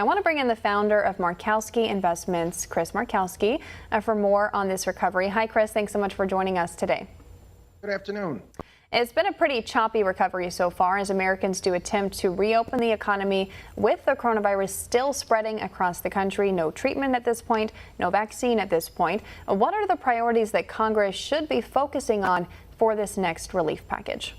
I want to bring in the founder of Markowski Investments, Chris Markowski, for more on this recovery. Hi, Chris. Thanks so much for joining us today. Good afternoon. It's been a pretty choppy recovery so far as Americans do attempt to reopen the economy with the coronavirus still spreading across the country. No treatment at this point, no vaccine at this point. What are the priorities that Congress should be focusing on for this next relief package?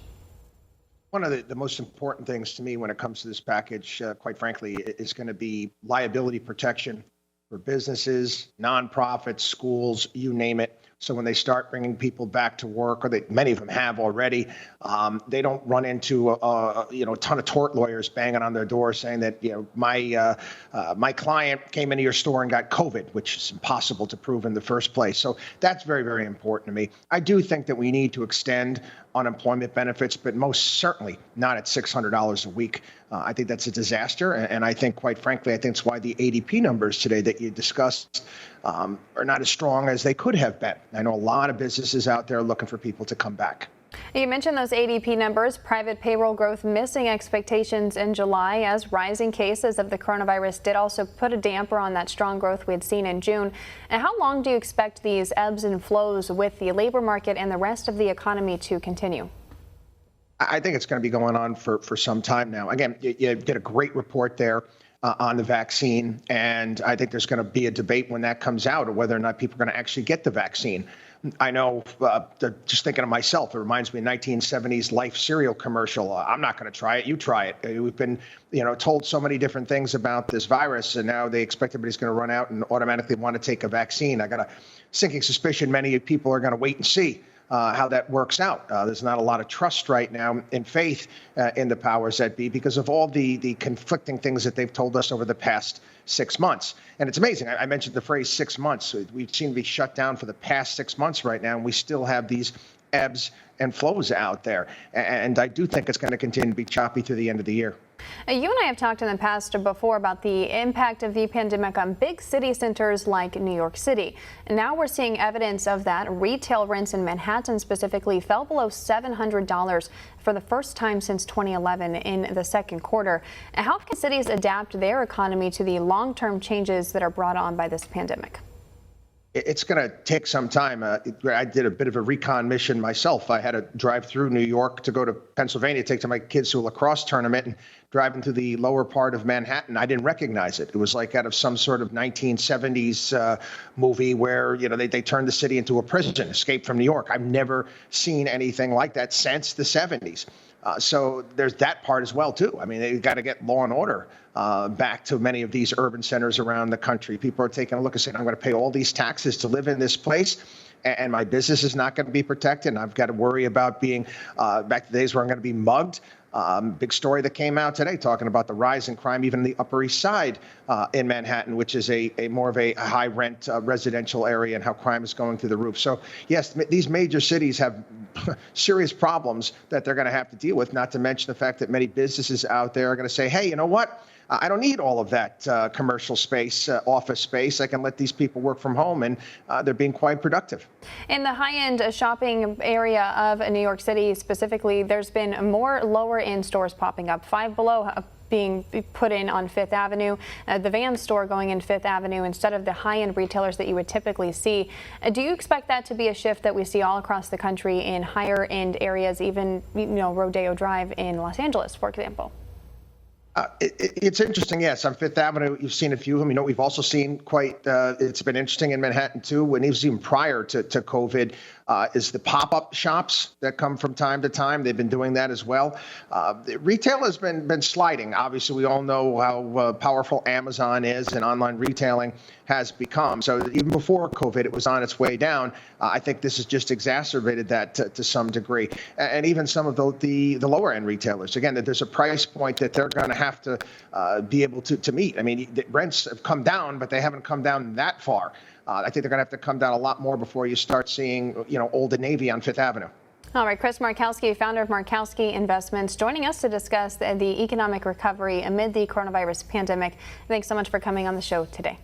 One of the most important things to me when it comes to this package, quite frankly, is going to be liability protection for businesses, nonprofits, schools, you name it. So when they start bringing people back to work, or many of them have already, they don't run into a ton of tort lawyers banging on their door saying that my client came into your store and got COVID, which is impossible to prove in the first place. So that's very, very important to me. I do think that we need to extend unemployment benefits, but most certainly not at $600 a week. I think that's a disaster, and I think, quite frankly, I think it's why the ADP numbers today that you discussed are not as strong as they could have been. I know a lot of businesses out there looking for people to come back. You mentioned those ADP numbers, private payroll growth missing expectations in July as rising cases of the coronavirus did also put a damper on that strong growth we had seen in June. And how long do you expect these ebbs and flows with the labor market and the rest of the economy to continue? I think it's going to be going on for some time now. Again, you did a great report there on the vaccine, and I think there's going to be a debate when that comes out of whether or not people are going to actually get the vaccine. I know, just thinking of myself, it reminds me of 1970s Life cereal commercial. I'm not going to try it. You try it. We've been, told so many different things about this virus, and now they expect everybody's going to run out and automatically want to take a vaccine. I got a sinking suspicion many people are going to wait and see how that works out. There's not a lot of trust right now in faith in the powers that be because of all the conflicting things that they've told us over the past 6 months. And it's amazing. I mentioned the phrase 6 months. We've seen to be shut down for the past 6 months right now, and we still have these ebbs and flows out there. And I do think it's going to continue to be choppy through the end of the year. You and I have talked in the past before about the impact of the pandemic on big city centers like New York City. And now we're seeing evidence of that. Retail rents in Manhattan specifically fell below $700 for the first time since 2011 in the second quarter. How can cities adapt their economy to the long-term changes that are brought on by this pandemic? It's going to take some time. I did a bit of a recon mission myself. I had to drive through New York to go to Pennsylvania, take to my kids to a lacrosse tournament, and driving through the lower part of Manhattan. I didn't recognize it. It was like out of some sort of 1970s movie where, they turned the city into a prison, Escape from New York. I've never seen anything like that since the 70s. So there's that part as well, too. I mean, they've got to get law and order back to many of these urban centers around the country. People are taking a look and saying, I'm going to pay all these taxes to live in this place, and my business is not going to be protected. And I've got to worry about being back to the days where I'm going to be mugged. Big story that came out today talking about the rise in crime, even in the Upper East Side in Manhattan, which is a more of a high rent residential area, and how crime is going through the roof. So, yes, these major cities have serious problems that they're going to have to deal with, not to mention the fact that many businesses out there are going to say, hey, you know what? I don't need all of that commercial space, office space. I can let these people work from home, and they're being quite productive. In the high-end shopping area of New York City specifically, there's been more lower-end stores popping up. Five Below being put in on Fifth Avenue, the Van store going in Fifth Avenue instead of the high-end retailers that you would typically see. Do you expect that to be a shift that we see all across the country in higher-end areas, even Rodeo Drive in Los Angeles, for example? It's interesting, yes. On Fifth Avenue, you've seen a few of them. We've also seen it's been interesting in Manhattan, too, when even prior to COVID, is the pop-up shops that come from time to time. They've been doing that as well. Retail has been sliding. Obviously, we all know how powerful Amazon is and online retailing has become. So even before COVID, it was on its way down. I think this has just exacerbated that to some degree. And even some of the lower-end retailers. Again, that there's a price point that they're going to have to be able to meet. I mean, the rents have come down, but they haven't come down that far. I think they're going to have to come down a lot more before you start seeing, Old Navy on Fifth Avenue. All right, Chris Markowski, founder of Markowski Investments, joining us to discuss the economic recovery amid the coronavirus pandemic. Thanks so much for coming on the show today.